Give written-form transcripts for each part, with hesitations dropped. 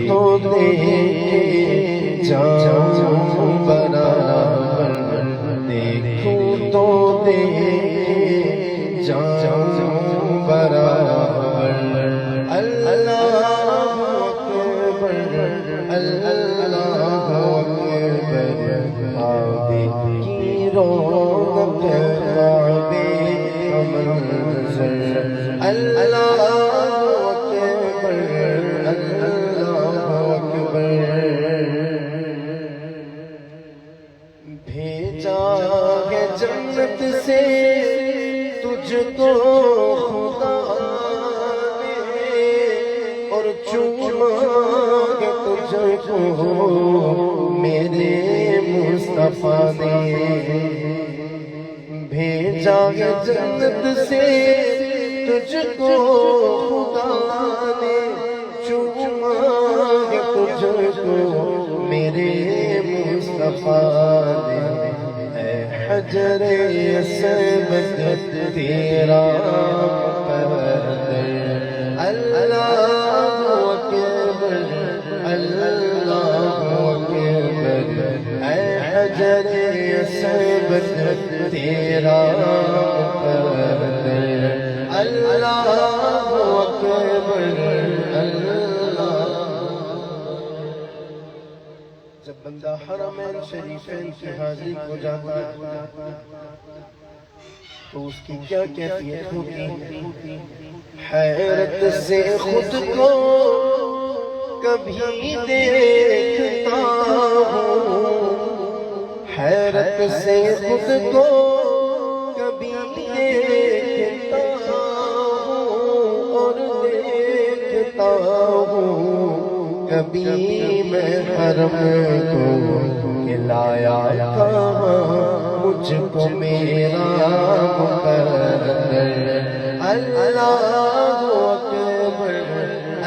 تو دیکھے جاؤں برابر دیکھوں تو دیکھے جاؤں برابر اللہ اکبر اللہ اکبر کعبے کی رونق کعبے کا منظر اللہ اکبر اللہ اکبر بھیجا ہے جنت سے تجھ کو خدا نے اور چوما ہے تجھ کو میرے مصطفیٰ نے بھیجا ہے جنت سے تجھ کو خدا نے چوما ہے تجھ کو میرے مصطفیٰ نے اے حجر اسود تیرا مقدر اللہ اکبر اللہ اکبر اے حجر اسود تیرا مقدر اللہ اکبر اللہ۔ جب بندہ حرمین شریفین کی حاضری کو جاتا ہے تو اس کی کیا کیفیت ہوتی ہے؟ حیرت سے خود کو کبھی دیکھتا ہوں، حیرت سے خود کو کبھی دیکھتا ہوں اور دیکھتا ہوں کبھی میں حرم کو لایا کہاں مجھ کو میرا مقدر اللہ اکبر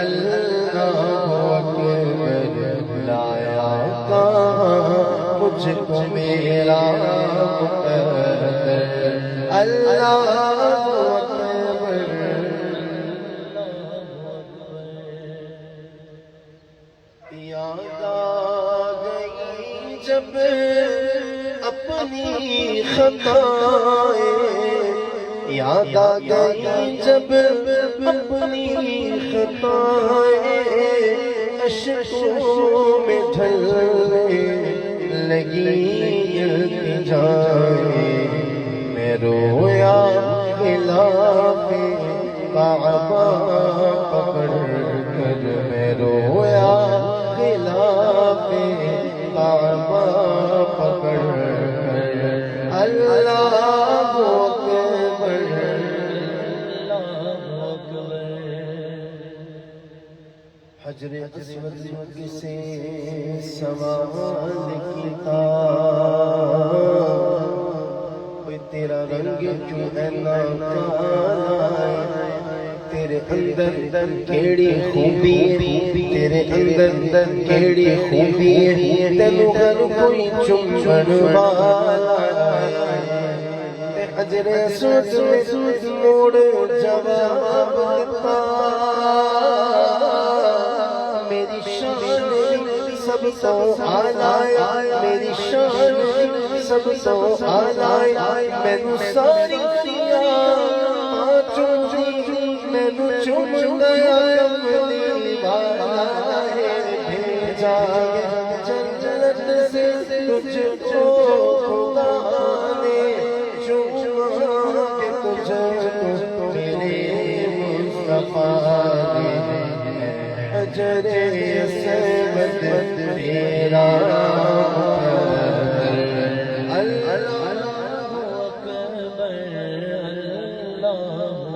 اللہ اکبر لایا کہاں مجھ کو میرا مقدر اللہ اکبر۔ یاد آ گئی جب اپنی خطائیں، یاد آ گئی جب اپنی خطائیں اشکوں میں ڈھلنے لگی التجائیں، میں رویا خلاف کعبہ پکڑ کر، میں رویا خلاف کعبہ پکڑ کر اللہ اکبر اللہ اکبر۔ حجر اسود سے سوال کیا کوئی تیرا رنگ کیوں ہے ناکارا، تیرے اندر کیڑی خوبی، تیرے اندر کیڑی خوبی تینوں ہر کوئی چمبن والا، حجر اسود موڑ جواب دیتا میری شان سب تو اعلیٰ، میری شان سب تو اعلیٰ، مینوں ساری دنیا مینوں چوم گیا کملی والا ہے، بھیجا جنت سے تجھ کو خدا نے چوما کے تجھ کو میرے مصطفیٰ نے حجر اسود تیرا اللہ اکبر اللہ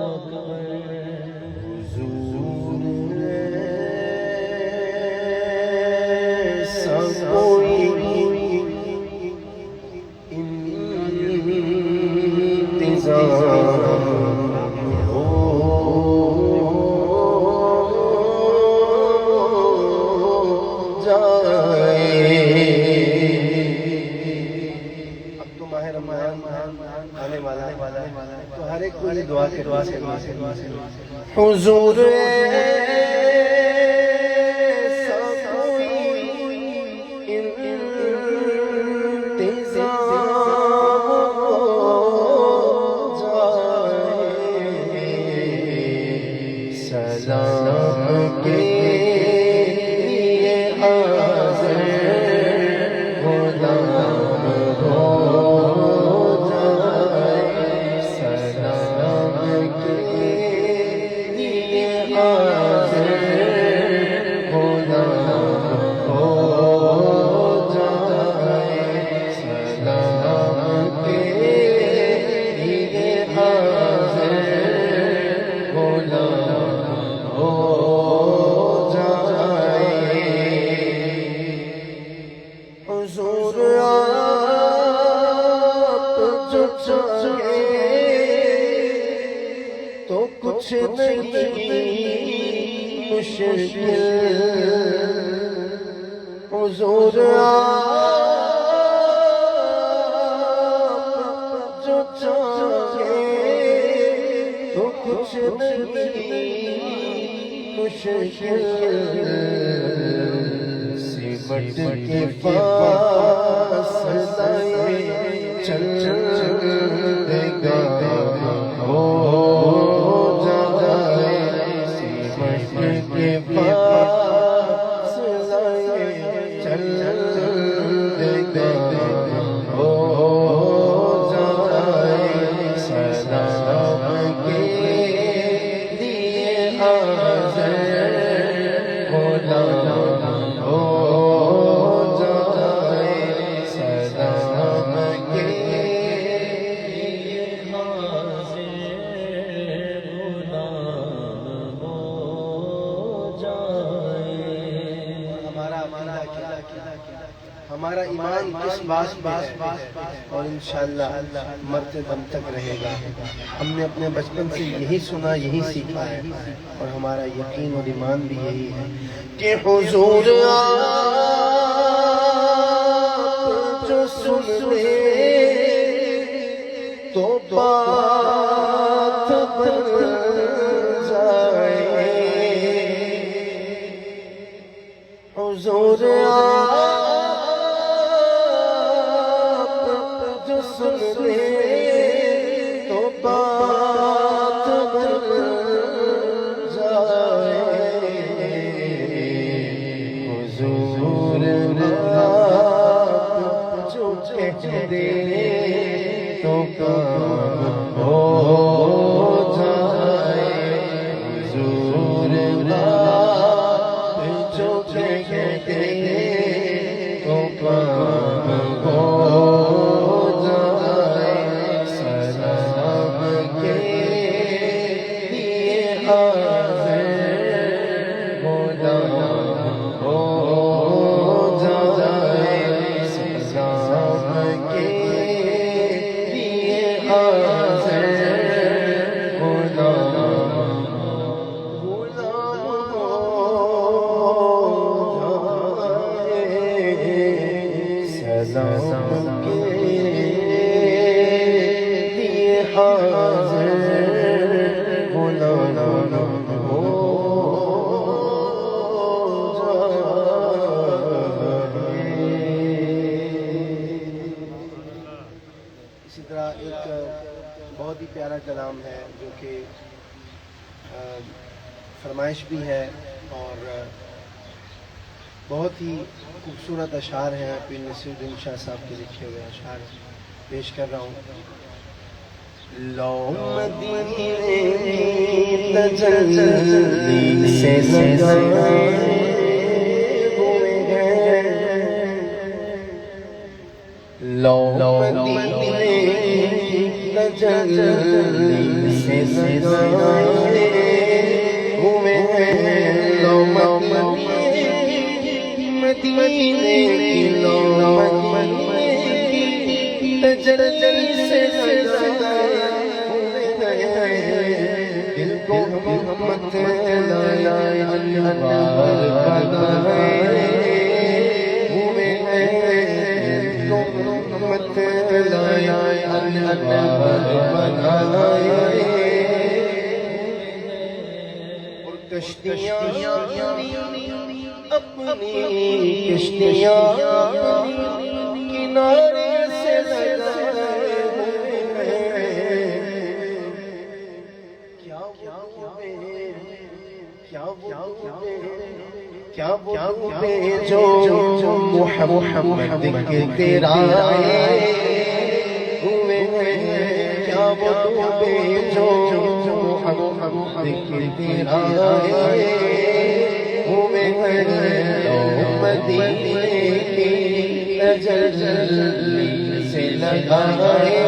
اکبر۔ حضور ایسا کوئی انتظام تو ہر ایک کو یہ دعا کے دعا سے حضور ایسا مشکل حضور آپ جو چاہے تو کچھ نہیں مشکل سمٹ کے پاس لائے چل دے گا ہو جائے سمٹ کے پاس لائے چل دے گا ہو جائے سلام کے لیے حاضر غلام ہو جائے سلام کے لیے حاضر غلام ہو جائے. ہمارا ایمان کس بات پہ ہے اور انشاءاللہ مرتے دم تک رہے گا. ہم نے اپنے بچپن سے یہی سنا یہی سیکھا ہے اور ہمارا یقین اور ایمان بھی یہی ہے کہ حضور آپ جو سن لے تو بات بن جائے. حضور آپ جو سن لے تو بات بن جائے. حضور آپ جو کہہ دے تو کام ہو جائے. حضور آپ جو کہہ دے تو کام ہو جائے. سلام کے لیے حاضر غلام ہو جائے. سلام کے لیے حاضر غلام ہو جائے. سلام کے لیے حاضر غلام ہو جائے. اسی طرح ایک بہت ہی پیارا کلام ہے جو کہ فرمائش بھی ہے اور بہت ہی خوبصورت اشعار ہیں. پیر نصیر الدین شاہ صاحب کے لکھے ہوئے اشعار پیش کر رہا ہوں. لو مدینے تجلی سے لگائے ہوئے ہیں. لو مدینے تجلی سے لگائے ہوئے ہیں. لو مدینے کی لو مدینے کی تجلی سے لگائے ہوئے ہیں. دل کو محمد لایا انوار بنائے ہوئے ہیں. دل کو محمد لایا انوار بنائے. اور کشتیاں اپنی کشتیاں کنارے سے لگائے ہوئے ہیں. کیا وہ جو محمد کے تیرا ہوئے ہیں. کیا وہ جو محمد کے تیرا ہوئے ہیں. مدینے کی تجلی سے لگائے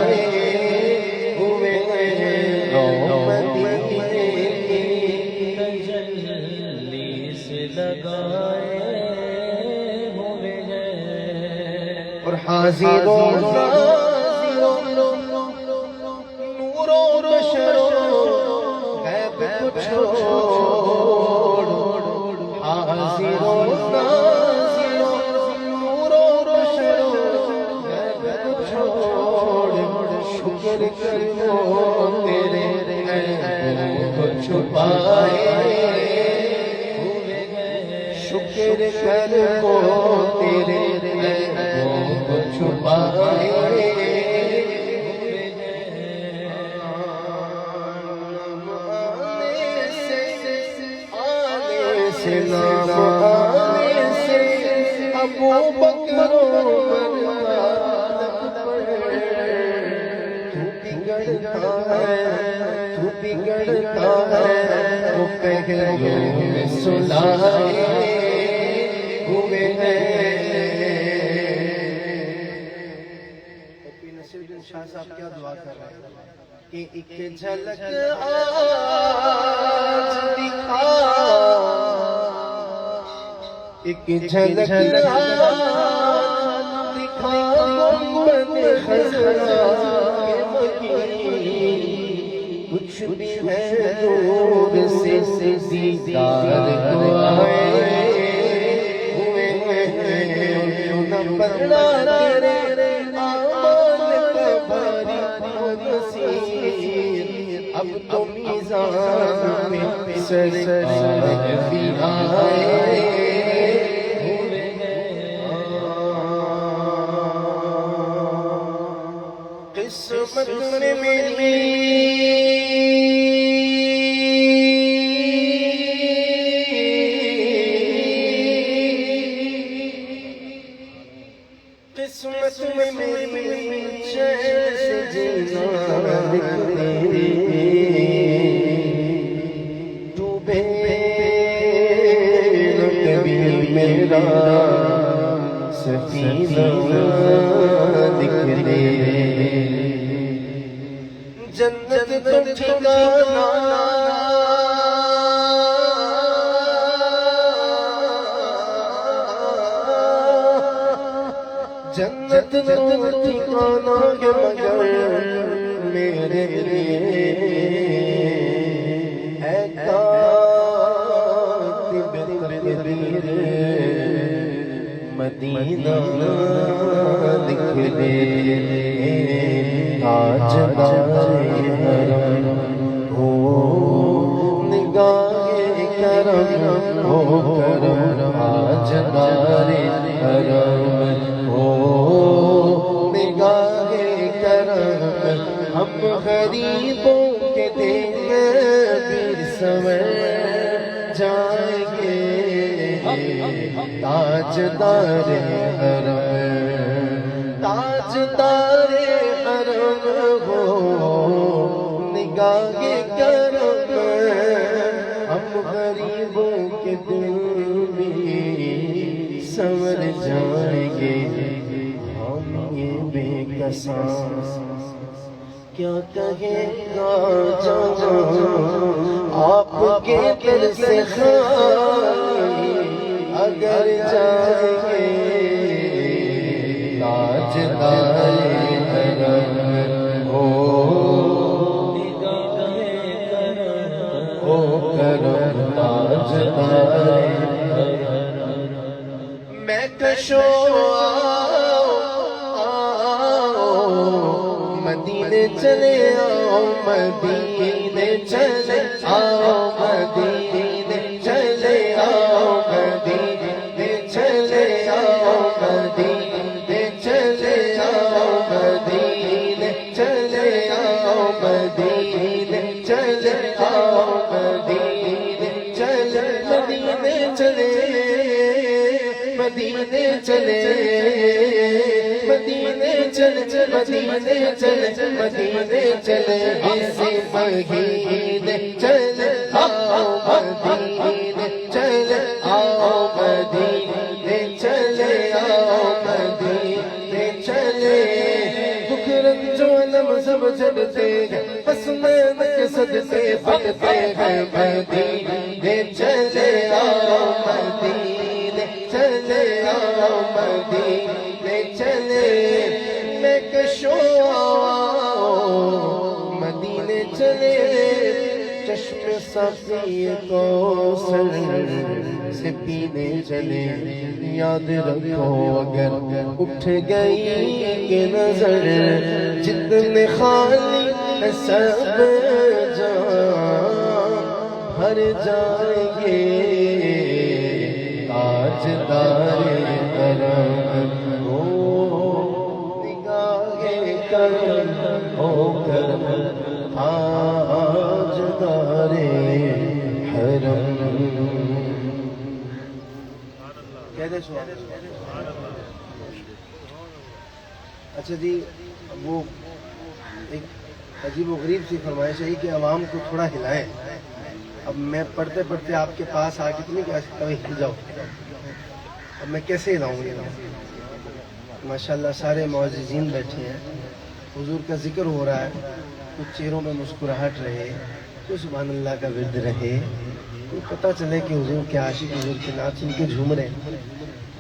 ہوئے ہیں. مدینے کی تجلی سے لگائے ہوئے ہیں. اور حاضر و ناظر نور و بشر غیب کو چھوڑ کر وہ تیرے عیبوں کو چھپائے، شکر کر وہ تیرے عیبوں کو چھپائے، نام آنے سے ابو بکر تو بگڑتا ہے وہ پہلو میں سلائے ہوئے ہیں۔ نصیر الدین شاہ صاحب کیا دعا کر رہے ہیں کہ ایک جھلک آج دکھا، ایک جھلک دکھا گنبد خزرا کے مکین، کچھ بھی ہے دور سے دیدار کو آئے ہوئے ہیں، کیوں نہ بدلا تیرے آمال کا بھاری نصیر، اب تو میزان میں سرکار بھی آئے۔ قسمت میں میری قسمت میں میری چین سے جینا لکھ دے، ڈوبے نہ کبھی میرا سفینہ دکھ دے، جنت تو ٹھکانا جنت تو ٹھکانا ہے مگر میرے لیے اے کاتب تقدیر مدینہ لکھ دے، تاجدار حرم ہو نگاہ کرم ہو کرم، تاجدار حرم ہو نگاہ کرم، ہم غریبوں کے دل سنور جائیں گے، تاجدار حرم تاجدار حرم ہو نگاہ کرم، ہم غریبوں کے دل بھی سنور جائیں گے، ہم یہ بے کساں کیا کہیں گا جہاں آپ کے دل سے خالی اگر جائیں گے، تاجدار حرم ہو کرم، تاجدار میں کشو مدینے چلے آؤ، مدینے چلے آؤ، مدینے چلے آؤ، مدینے چلے آؤ، مدینے چلے آؤ، مدینے چلے آؤ، مدینے چلے آؤ، مدینے چلے، مدینے چلے، مدینے چلے، مدینے چلے، مدینے چلے، مدینے چلے، اسی مہینے چلے آؤ، مدینے چلے آؤ، مدینے چلے آؤ، مدینے چلے، دکھ رنج و علم سب جھڑتے ہیں، بس محنت صدقے بڑھتے ہیں، مدینے چلے آؤ، مدینے چلے آؤ، مدینے چلے، میں کشو مدینے چلے، چشم صفی کوثر سے پینے چلے یاد رکھو اگر اٹھ گئی کہ نظر جتنے خالی ہے سب جان بھر جائیں گے تاجدار کرم ہو نگاہ کرم ہو کرم تاجدار حرم کہہ دے سوال اچھا جی وہ ایک عجیب و غریب سی فرمائش ہے کہ عوام کو تھوڑا ہلائیں اب میں پڑھتے پڑھتے آپ کے پاس آ کے تو نہیں کہہ سکتا ہل جاؤ اب میں کیسے ہلاؤں گا ماشاءاللہ سارے معززین بیٹھے ہیں حضور کا ذکر ہو رہا ہے کچھ چہروں میں مسکراہٹ رہے کوئی سبحان اللہ کا ورد رہے کوئی پتہ چلے کہ حضور کے عاشق حضور کے نعت سن کے جھوم رہے ہیں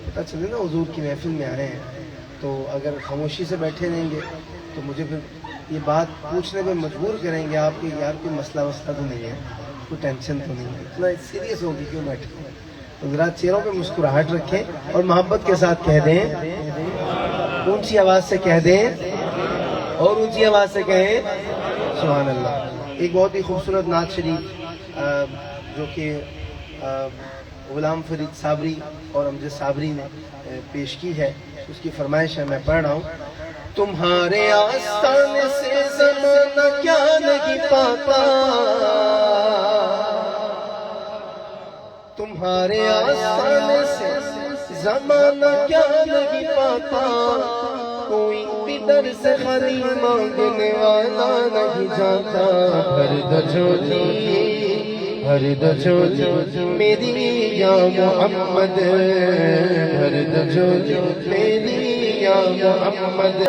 پتہ چلے نا حضور کی محفل میں آئے ہیں تو اگر خاموشی سے بیٹھے رہیں گے تو مجھے پھر یہ بات پوچھنے پہ مجبور کریں گے آپ کہ یار کوئی مسئلہ تو نہیں ہے کوئی ٹینشن تو نہیں ہے اتنا سیریس ہوگی کیوں بیٹھے تو ذرا چہروں پہ مسکراہٹ رکھیں اور محبت کے ساتھ کہہ دیں اونچی آواز سے کہہ دیں اور اونچی آواز سے کہیں سبحان اللہ ایک بہت ہی خوبصورت نعت شریف جو کہ غلام فرید صابری اور امجد صابری نے پیش کی ہے اس کی فرمائش ہے میں پڑھ رہا ہوں تمہارے آستانے سے زمانہ کیا نہیں پاتا تمہارے آستانے سے زمانہ کیا نہیں پاتا کوئی بھی در سے خری مانگنے والا نہیں جاتا بھر دو جھولی میری یا محمد بھر دو جھولی میری یا محمد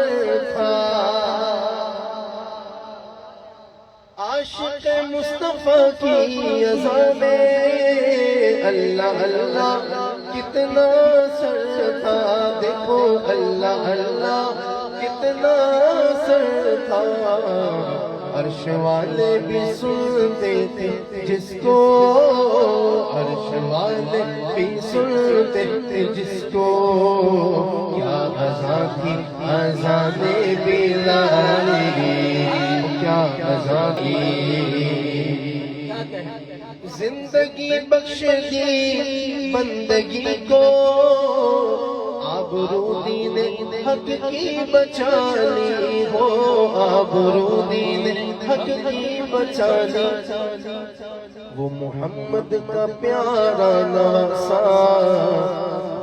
عاشق مصطفیٰ کی اذا میں اللہ اللہ کتنا سر تھا دیکھو اللہ اللہ کتنا سر تھا عرش والے بھی سنتے تھے جس کو عرش والے بھی سنتے تھے جس کو کیا اذان تھی اذان بلال کیا اذان تھی زندگی بخش دی بندگی کو آبرو دین حق کی بچا لی ہو آبرو دین حق کی بچا لی وہ محمد کا پیارا ناسا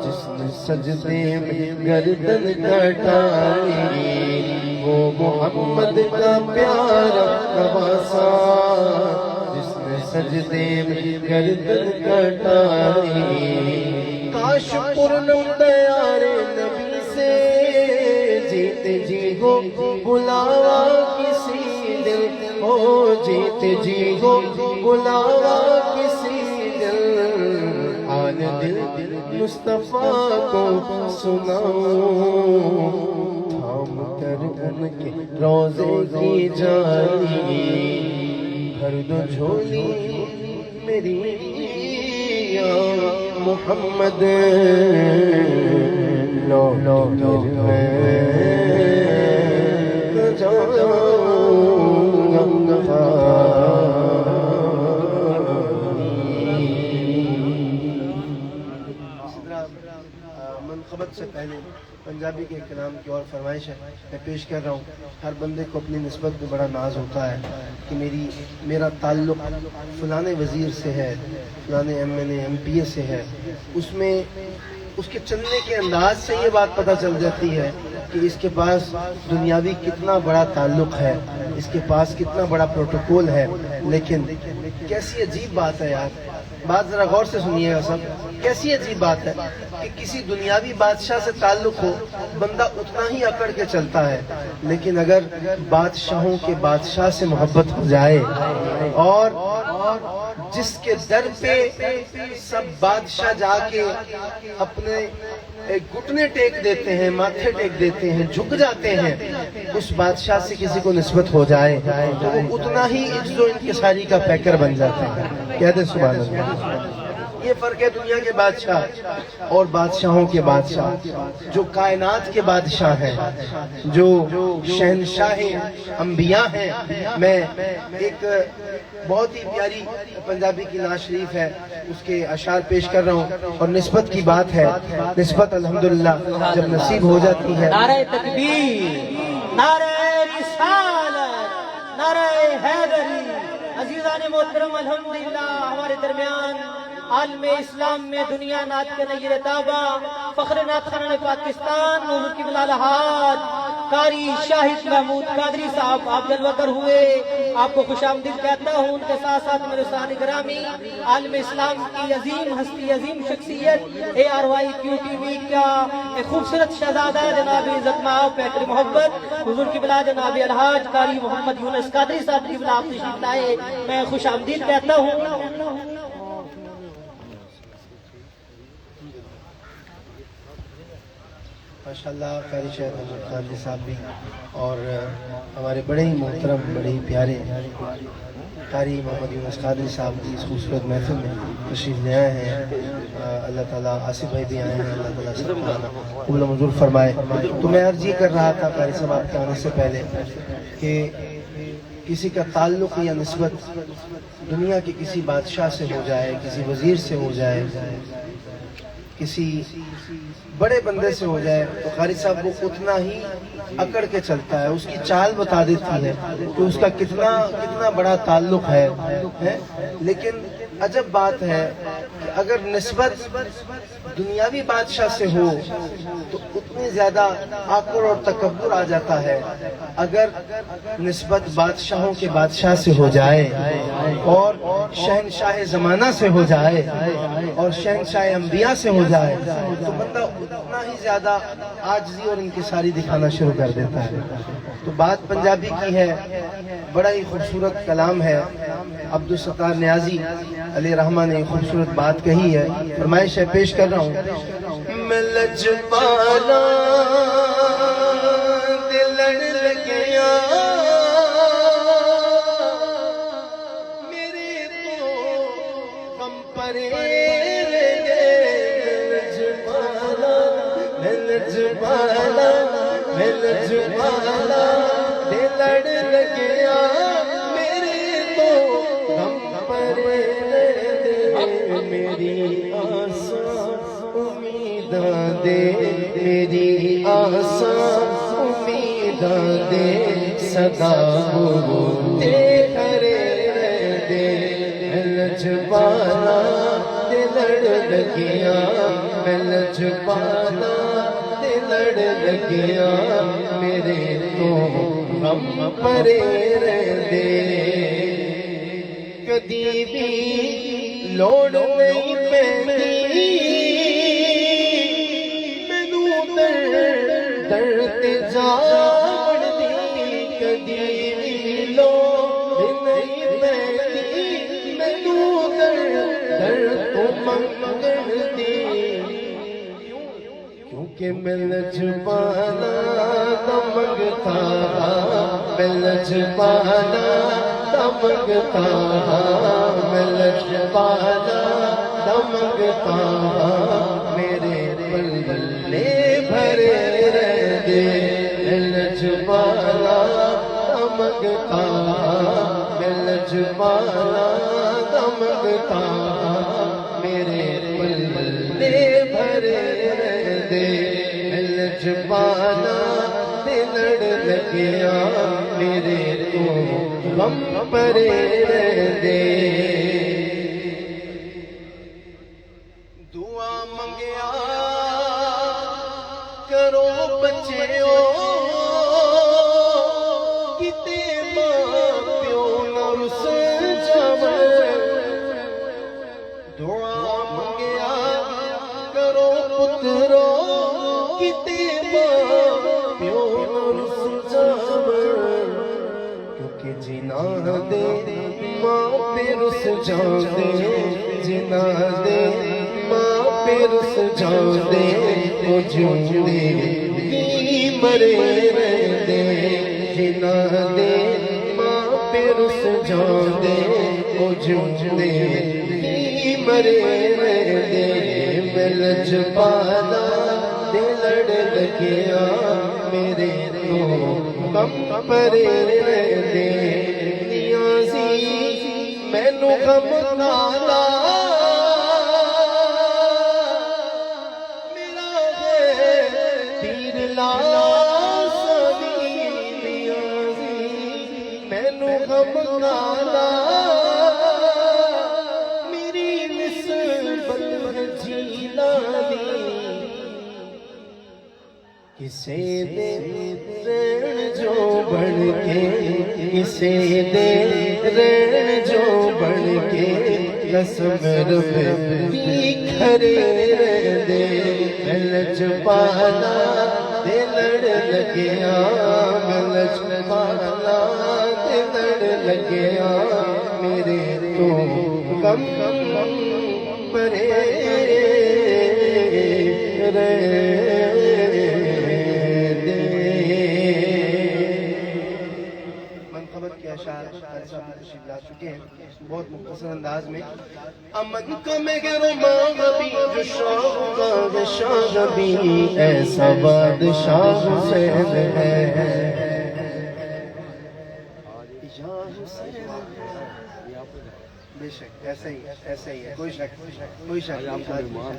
جس نے سجدے میں گردن کٹائی وہ محمد کا پیارا نواسا جس نے سجدے میں گردن کٹائی کاش پورنم پیارے نبی سے جیتے جی ہو بلاوا کسی دل ہو جیتے جی ہو بلاوا کسی دل حال دل مصطفیٰ کو سناؤں تھام کر ان کے روزے کی جالی بھر دو جھولی میری یا محمد لو منقبت سے پہلے پنجابی کے کلام کی اور فرمائش ہے میں پیش کر رہا ہوں ہر بندے کو اپنی نسبت میں بڑا ناز ہوتا ہے کہ میرا تعلق فلانے وزیر سے ہے فلانے MLA MPA سے ہے اس میں اس کے چلنے کے انداز سے یہ بات پتہ چل جاتی ہے کہ اس کے پاس دنیاوی کتنا بڑا تعلق ہے اس کے پاس کتنا بڑا پروٹوکول ہے لیکن کیسی عجیب بات ہے یار بات ذرا غور سے سنیے گا سب کیسی عجیب بات ہے کہ کسی دنیاوی بادشاہ سے تعلق ہو بندہ اتنا ہی اکڑ کے چلتا ہے لیکن اگر بادشاہوں کے بادشاہ سے محبت ہو جائے اور جس کے در پہ سب بادشاہ جا کے اپنے گھٹنے ٹیک دیتے ہیں ماتھے ٹیک دیتے ہیں جھک جاتے ہیں اس بادشاہ سے کسی کو نسبت ہو جائے تو وہ اتنا ہی عجز و انکساری کا پیکر بن جاتا ہے کہہ دے سبحان اللہ یہ فرق ہے دنیا کے بادشاہ اور بادشاہوں کے بادشاہ. جو کائنات کے بادشاہ ہیں، جو شہنشاہ انبیاء ہیں. میں ایک بہت ہی پیاری پنجابی کی نعت شریف ہے، اس کے اشعار پیش کر رہا ہوں. اور نسبت کی بات ہے، نسبت الحمدللہ جب نصیب ہو جاتی ہے. نعرہ تکبیر، نعرہ رسالت، نعرہ حیدری. عزیزان محترم، الحمدللہ ہمارے درمیان عالم اسلام میں دنیا نعت کے نیر تابہ، فخر نعت خانہ پاکستان، حضور کی بلال حاج قاری شاہد محمود قادری صاحب آپ جلوہ گر ہوئے. آپ کو خوش آمدید کہتا ہوں. ان کے ساتھ ساتھ میرے سان گرامی عالم اسلام کی عظیم ہستی، عظیم شخصیت ARYQTV کا ایک خوبصورت شہزادہ جناب عزت مآب پیکر محبت حضور کی بلا جناب الحاج قاری محمد یونس قادری صاحب کی بلا آپ تشریف لائے. میں خوش آمدید کہتا ہوں. ماشاءاللہ قاری شاہد محمود قادری صاحب بھی اور ہمارے بڑے ہی محترم، بڑے ہی پیارے قاری محمد یونس قادری صاحب کی اس خوبصورت محفل میں تشریف لے آئے ہیں. اللہ تعالیٰ آصف بھائی بھی آئے ہیں، اللہ تعالیٰ سب قبول و منظور فرمائے. تو میں عرض یہ کر رہا تھا قاری صاحب آپ کے آنے سے پہلے کہ کسی کا تعلق یا نسبت دنیا کے کسی بادشاہ سے ہو جائے، کسی وزیر سے ہو جائے، کسی بڑے بندے سے ہو جائے، تو قاری صاحب وہ اتنا ہی اکڑ کے چلتا ہے. اس کی چال بتا دیتی ہے کہ اس کا کتنا بڑا تعلق ہے. لیکن عجب بات ہے کہ اگر نسبت دنیاوی بادشاہ سے ہو تو اتنی زیادہ آکڑ اور تکبر آ جاتا ہے. اگر نسبت بادشاہوں کے بادشاہ سے ہو جائے اور شہنشاہ زمانہ سے ہو جائے اور شہنشاہ انبیاء سے ہو جائے تو بندہ اتنا ہی زیادہ عاجزی اور انکساری دکھانا شروع کر دیتا ہے. تو بات پنجابی کی ہے، بڑا ہی خوبصورت کلام ہے. عبدالستار نیازی علیہ رحمہ نے خوبصورت بات کہی ہے. فرمائش ہے، پیش کر رہا ہوں. میں لجپالا دل لڑ گیا میرے تو غم پرے لجپالا دل لڑ گیا میرے تو غم پرے میری آساں امیداں دے، میری آساں امیداں دے، صدا بولتے کھڑے دے. لجپالا دل لڑ گیا، میں لجپالا دل لڑ گیا میرے تو غم پرے دے. کدی بھی لوڑ نہیں پیندی مینوں در تے جا بڑھدی. کدی بھی لوڑ نہیں پیندی مینوں در تو منگن دی. کیونکہ میں لجپالا دا منگتا، میں لجپالا دا منگتا، میں لجپالا دا منگتا میرے پلے بھرے دے. میں لجپالا دا منگتا، میں لجپالا دا منگتا میرے پلے بھرے دے. لجپالا دل لڑ گیا میرے تو غم پرے دے. دعا منگیا کرو بچیو کتے ماں پیو نہ رس جاوے. دعا منگیا کرو پترو کتے ماں پیو نہ رس جاوے. کیونکہ جنا دے ماں پہ رس جاندے، جنا دے ماں پہ رس جاندے وہ جوندے کی مرے رہندے. جنا دے ماں پہ رس جاندے وہ جوندے کی مرے دے ملج پالا دے لڑ لگیا میرے تو کم پرے دے نیازی مینو غم نالا میرا ہے پیر لا سبھی نیازی مینو غم نالا میری نسبت جیلا دی کسے دے رین جو بڑھ کے کسے دے رین جو بڑھ کے قسم رب بھی کھرے دے ملج پالا دے لڑ لگیا ملج پالا دے لڑ لگیا میرے تو کم پرے منقبت کے اشعار قاری صاحب تشریف لا چکے ہیں بہت مختصر انداز میں امن کا مگر مغبی جو شاہ شاغبی ایسا بادشاہ حسین ہے یا حسین بے شک ایسا ہی ہے کوئی شک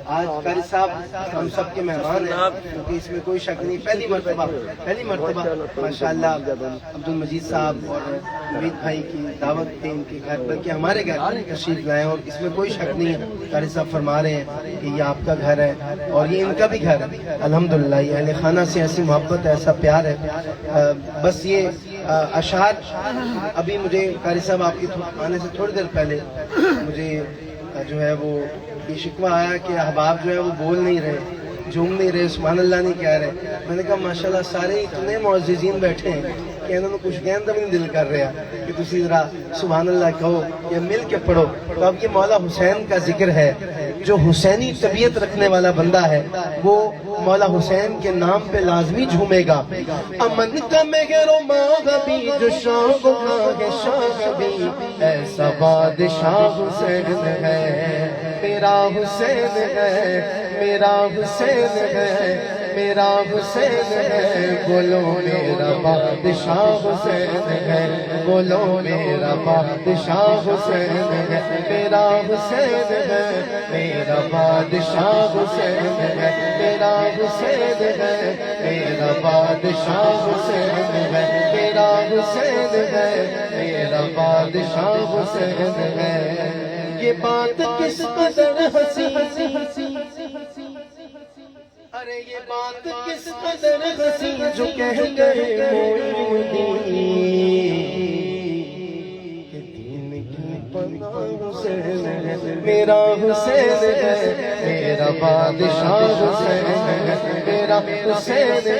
آج قاری صاحب ہم سب کے مہمان ہیں کیونکہ اس میں کوئی شک نہیں پہلی مرتبہ ماشاءاللہ عبد المجید صاحب اور نوید بھائی کی دعوت تھی ان کے گھر بلکہ ہمارے گھر تشریف لائے اور اس میں کوئی شک نہیں ہے قاری صاحب فرما رہے ہیں کہ یہ آپ کا گھر ہے اور یہ ان کا بھی گھر ہے الحمدللہ یہ اہل خانہ سے ایسی محبت ہے ایسا پیار ہے بس یہ اشعار ابھی مجھے قاری صاحب آپ کے آنے سے تھوڑی دیر پہلے مجھے جو ہے وہ یہ شکوہ آیا کہ احباب جو ہے وہ بول نہیں رہے جھوم نہیں رہے سبحان اللہ نہیں کہہ رہے میں نے کہا ماشاءاللہ سارے اتنے معززین بیٹھے ہیں کہ انہوں نے کچھ کہنے بھی نہیں دل کر رہا کہ تسی ذرا سبحان اللہ کہو یا مل کے پڑھو تو اب یہ مولا حسین کا ذکر ہے جو حسینی طبیعت رکھنے والا بندہ ہے وہ مولا حسین کے نام پہ لازمی جھومے گا امن کا مگر مغبی جو شاہ شاغبی ایسا بادشاہ حسین ہے میرا حسین ہے میرا حسین ہے میرا حسین ہے بولو میرا بادشاہ حسین ہے بولو میرا بادشاہ حسین ہے میرا حسین ہے میرا بادشاہ حسین ہے میرا حسین ہے میرا بادشاہ حسین ہے میرا حسین ہے میرا بادشاہ حسین ہے یہ بات کس قدر ہنسی ارے یہ بات کس قدر ہنسی جو کہہ گئے کہ دین کی پناہ حسین ہے میرا حسین ہے میرا بادشاہ حسین ہے میرا حسین ہے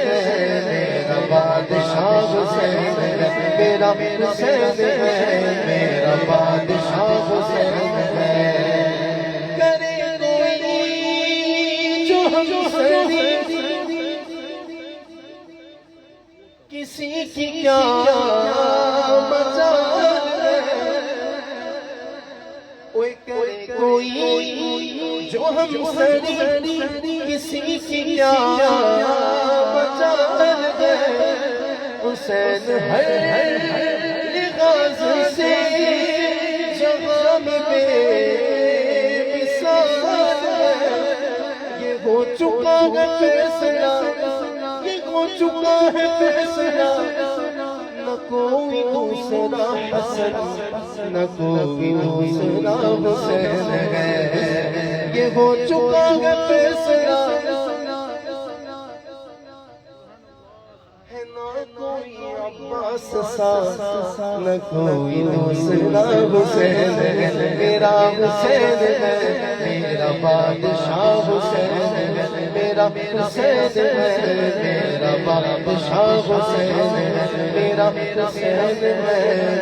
میرا بادشاہ حسین ہے میرا حسین ہے میرا بادشاہ حسین ہے کرے کوئی جو ہم کسی کی کیا مجال ہے کوئی جو ہم سری کسی کی کیا مجال ہے حسین ہر لغاز سے جہاں میں بے مثال ہے یہ ہو چکا ہے فیصلہ ہو چکا ہے فیصلہ نہ کوئی دوسرا حسن نہ کوئی دوسرا حسین ہے یہ ہو چکا ہے فیصلہ ہے نہ کوئی عباس سا نہ کوئی دوسرا حسین ہے میرا حسین ہے میرا بادشاہ حسین ہے میرا حسین ہے میرا بادشاہ حسین ہے میرا حسین ہے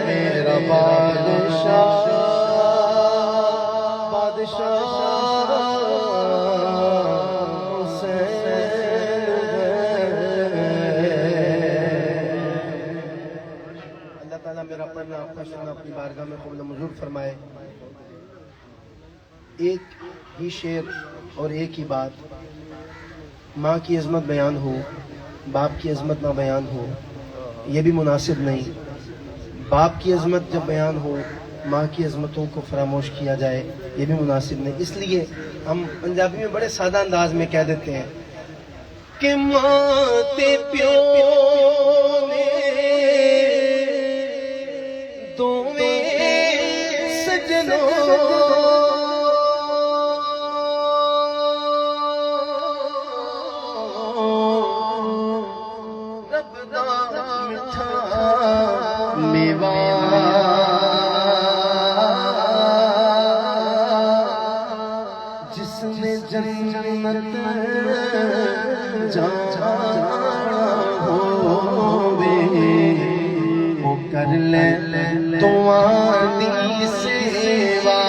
میرا بادشاہ حسین ہے اللہ تعالیٰ میرا پڑھنا آپ کا سننا اپنی بارگاہ میں قبول منظور فرمائے ایک ہی شعر اور ایک ہی بات، ماں کی عظمت بیان ہو، باپ کی عظمت نہ بیان ہو، یہ بھی مناسب نہیں۔ باپ کی عظمت جب بیان ہو، ماں کی عظمتوں کو فراموش کیا جائے، یہ بھی مناسب نہیں۔ اس لیے ہم پنجابی میں بڑے سادہ انداز میں کہہ دیتے ہیں کہ ماں تے پیو نے دوویں سجنوں رب دا میٹھا میوا جس نے جنت جانا ہووے وہ کر لے تمہاری سیوا،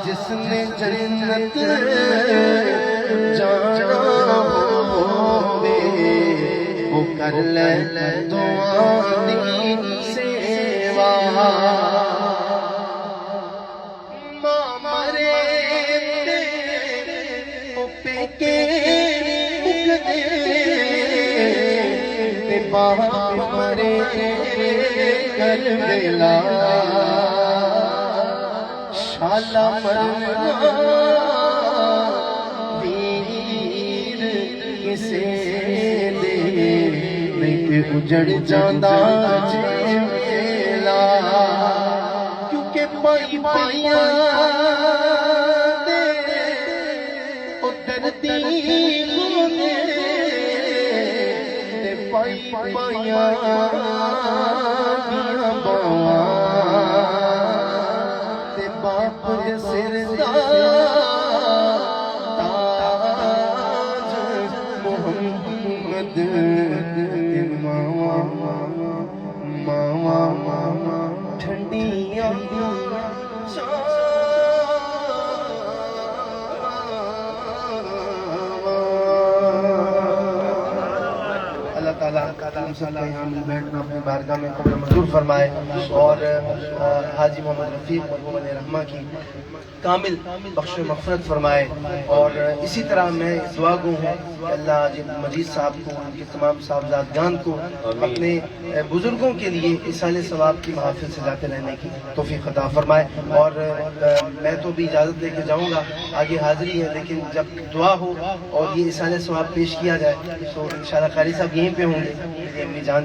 جس نے جنت جانا ہووے وہ کر لے تمہاری سیوا۔ ماں مرے کے باپ مرے کربلا، شالا مرنا ویر کسے دے نہیں اجڑ جاندا جیلا، کیونکہ پائی پائیاں پائی پائیاں دیاں باواں تے باپ دے سر دا تاج محمد تے ماواں ٹھنڈیاں ہم سب کا یہاں مل بیٹھنا اپنی بارگاہ میں قبول منظور فرمائے، اور حاجی محمد رفیق مرحوم علیہ رحمہ کی کامل بخش و مغفرت فرمائے۔ اور اسی طرح میں دعا گو ہوں کہ اللہ مجید صاحب کو، ان کے تمام صاحبزادگان کو اپنے بزرگوں کے لیے ایصال ثواب کی محافل سے جاتے رہنے کی توفیق عطا فرمائے۔ اور میں تو بھی اجازت لے کے جاؤں گا، آگے حاضری ہے، لیکن جب دعا ہو اور یہ ایصال ثواب پیش کیا جائے تو انشاءاللہ قاری صاحب یہیں پہ ہوں گے، اپنی جان